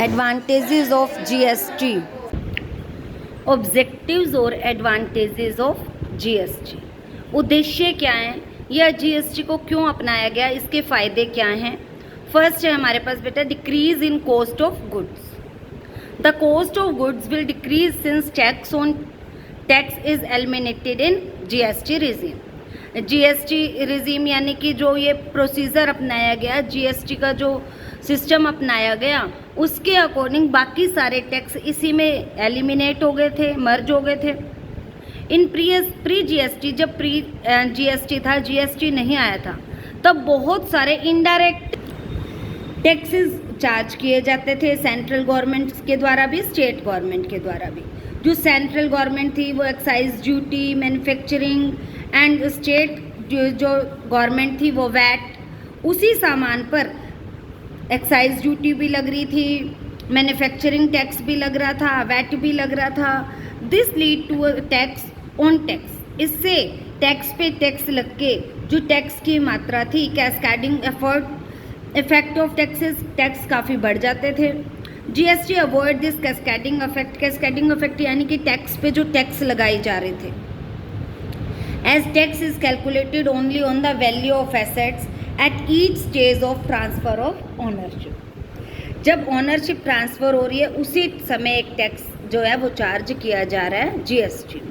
Advantages of GST, objectives और advantages of GST. उद्देश्य क्या है, यह जीएसटी को क्यों अपनाया गया, इसके फ़ायदे क्या हैं। फर्स्ट है हमारे पास बेटा decrease in cost of goods. The cost of goods will decrease since tax is eliminated in GST regime. GST regime यानी कि जो ये प्रोसीजर अपनाया गया, जीएसटी का जो सिस्टम अपनाया गया, उसके अकॉर्डिंग बाकी सारे टैक्स इसी में एलिमिनेट हो गए थे, मर्ज हो गए थे। इन प्री जीएसटी, जब प्री जीएसटी था, जीएसटी नहीं आया था, तब बहुत सारे इनडायरेक्ट टैक्सेस चार्ज किए जाते थे, सेंट्रल गवर्नमेंट के द्वारा भी, स्टेट गवर्नमेंट के द्वारा भी। जो सेंट्रल गवर्नमेंट थी वो excise duty, manufacturing, and state जो गवर्नमेंट थी वो वैट। उसी सामान पर एक्साइज ड्यूटी भी लग रही थी, मैन्युफैक्चरिंग टैक्स भी लग रहा था, वैट भी लग रहा था। This lead to tax on tax. इससे टैक्स पे टैक्स लग के जो टैक्स की मात्रा थी, कैस्केडिंग इफेक्ट ऑफ टैक्स काफ़ी बढ़ जाते थे। GST avoid this cascading effect. Cascading effect यानी कि टैक्स पे जो टैक्स लगाए जा रहे थे। As tax is calculated only on the value of assets at each stage of transfer of ownership. जब ऑनरशिप ट्रांसफ़र हो रही है उसी समय एक टैक्स जो है वो चार्ज किया जा रहा है GST.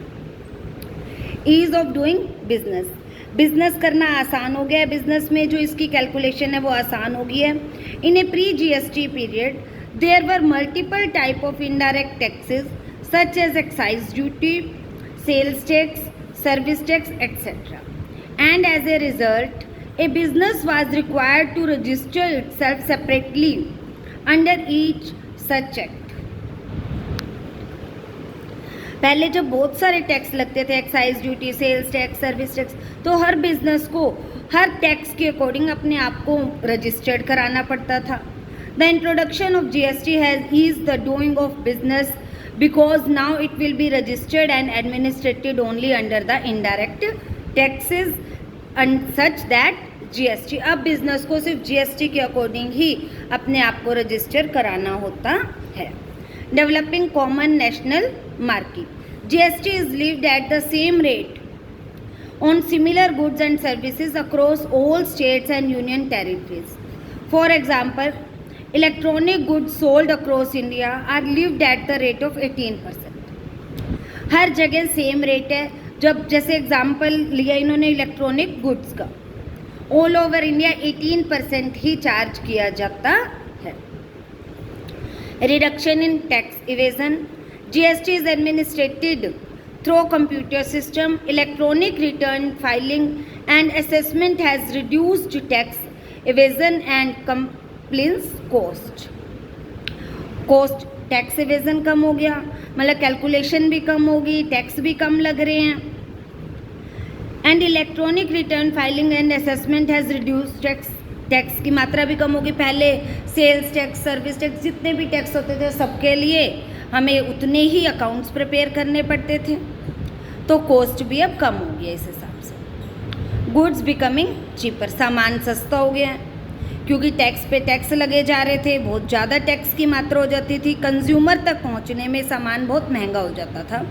Ease of doing business. Business करना आसान हो गया है, बिजनेस में जो इसकी कैलकुलेशन है वो आसान हो गई है। In a pre GST period there were multiple type of indirect taxes such as excise duty, sales tax, service tax etcetera, and as a result a business was required to register itself separately under each such act. पहले जब बहुत सारे tax लगते थे, excise duty, sales tax, service tax, तो हर business को हर tax के अकॉर्डिंग अपने आप को रजिस्टर्ड कराना पड़ता था। The introduction of GST has eased the doing of business because now it will be registered and administrated only under the indirect taxes and such that GST. अब business को सिर्फ जीएसटी के अकॉर्डिंग ही अपने आप को रजिस्टर कराना होता है। Developing common national market. GST is levied at the same rate on similar goods and services across all states and union territories. For example, electronic goods sold across India are levied at the rate of 18%। हर जगह same rate है। जब जैसे example लिया इन्होंने electronic goods का, all over India 18% ही charge किया जाता है। Reduction in tax evasion. GST is administered through computer system, electronic return filing and assessment has reduced tax evasion and compliance cost. Tax evasion कम हो गया, मतलब कैलकुलेशन भी कम होगी, टैक्स भी कम लग रहे हैं। And electronic return filing and assessment has reduce tax की मात्रा भी कम होगी। पहले सेल्स टैक्स, सर्विस टैक्स, जितने भी टैक्स होते थे सबके लिए हमें उतने ही अकाउंट्स प्रिपेयर करने पड़ते थे, तो कॉस्ट भी अब कम हो गया इस हिसाब से। Goods becoming cheaper. सामान सस्ता हो गया है क्योंकि टैक्स पे टैक्स लगे जा रहे थे, बहुत ज़्यादा टैक्स की मात्रा हो जाती थी, कंज्यूमर तक पहुंचने में सामान बहुत महंगा हो जाता था।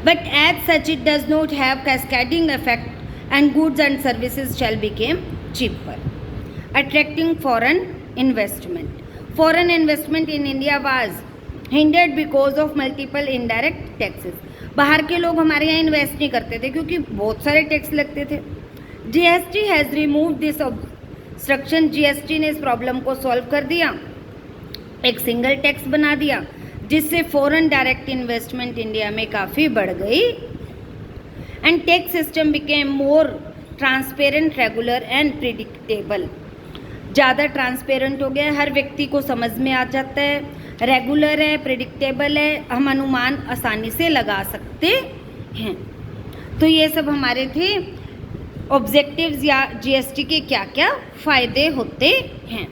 But as such it does not have cascading effect and goods and services shall became cheaper. Attracting foreign investment. Foreign investment in India was hindered because of multiple indirect taxes. बाहर के लोग हमारे यहाँ इन्वेस्ट नहीं करते थे क्योंकि बहुत सारे टैक्स लगते थे। GST has removed this obstruction. GST ने इस प्रॉब्लम को सॉल्व कर दिया, एक सिंगल टैक्स बना दिया, जिससे फॉरेन डायरेक्ट इन्वेस्टमेंट इंडिया में काफ़ी बढ़ गई। And tax system became more transparent, regular and predictable. ज़्यादा ट्रांसपेरेंट हो गया, हर व्यक्ति को समझ में आ जाता है, रेगुलर है, प्रिडिक्टेबल है, हम अनुमान आसानी से लगा सकते हैं। तो ये सब हमारे थे ऑब्जेक्टिव्स या जीएसटी के क्या क्या फ़ायदे होते हैं।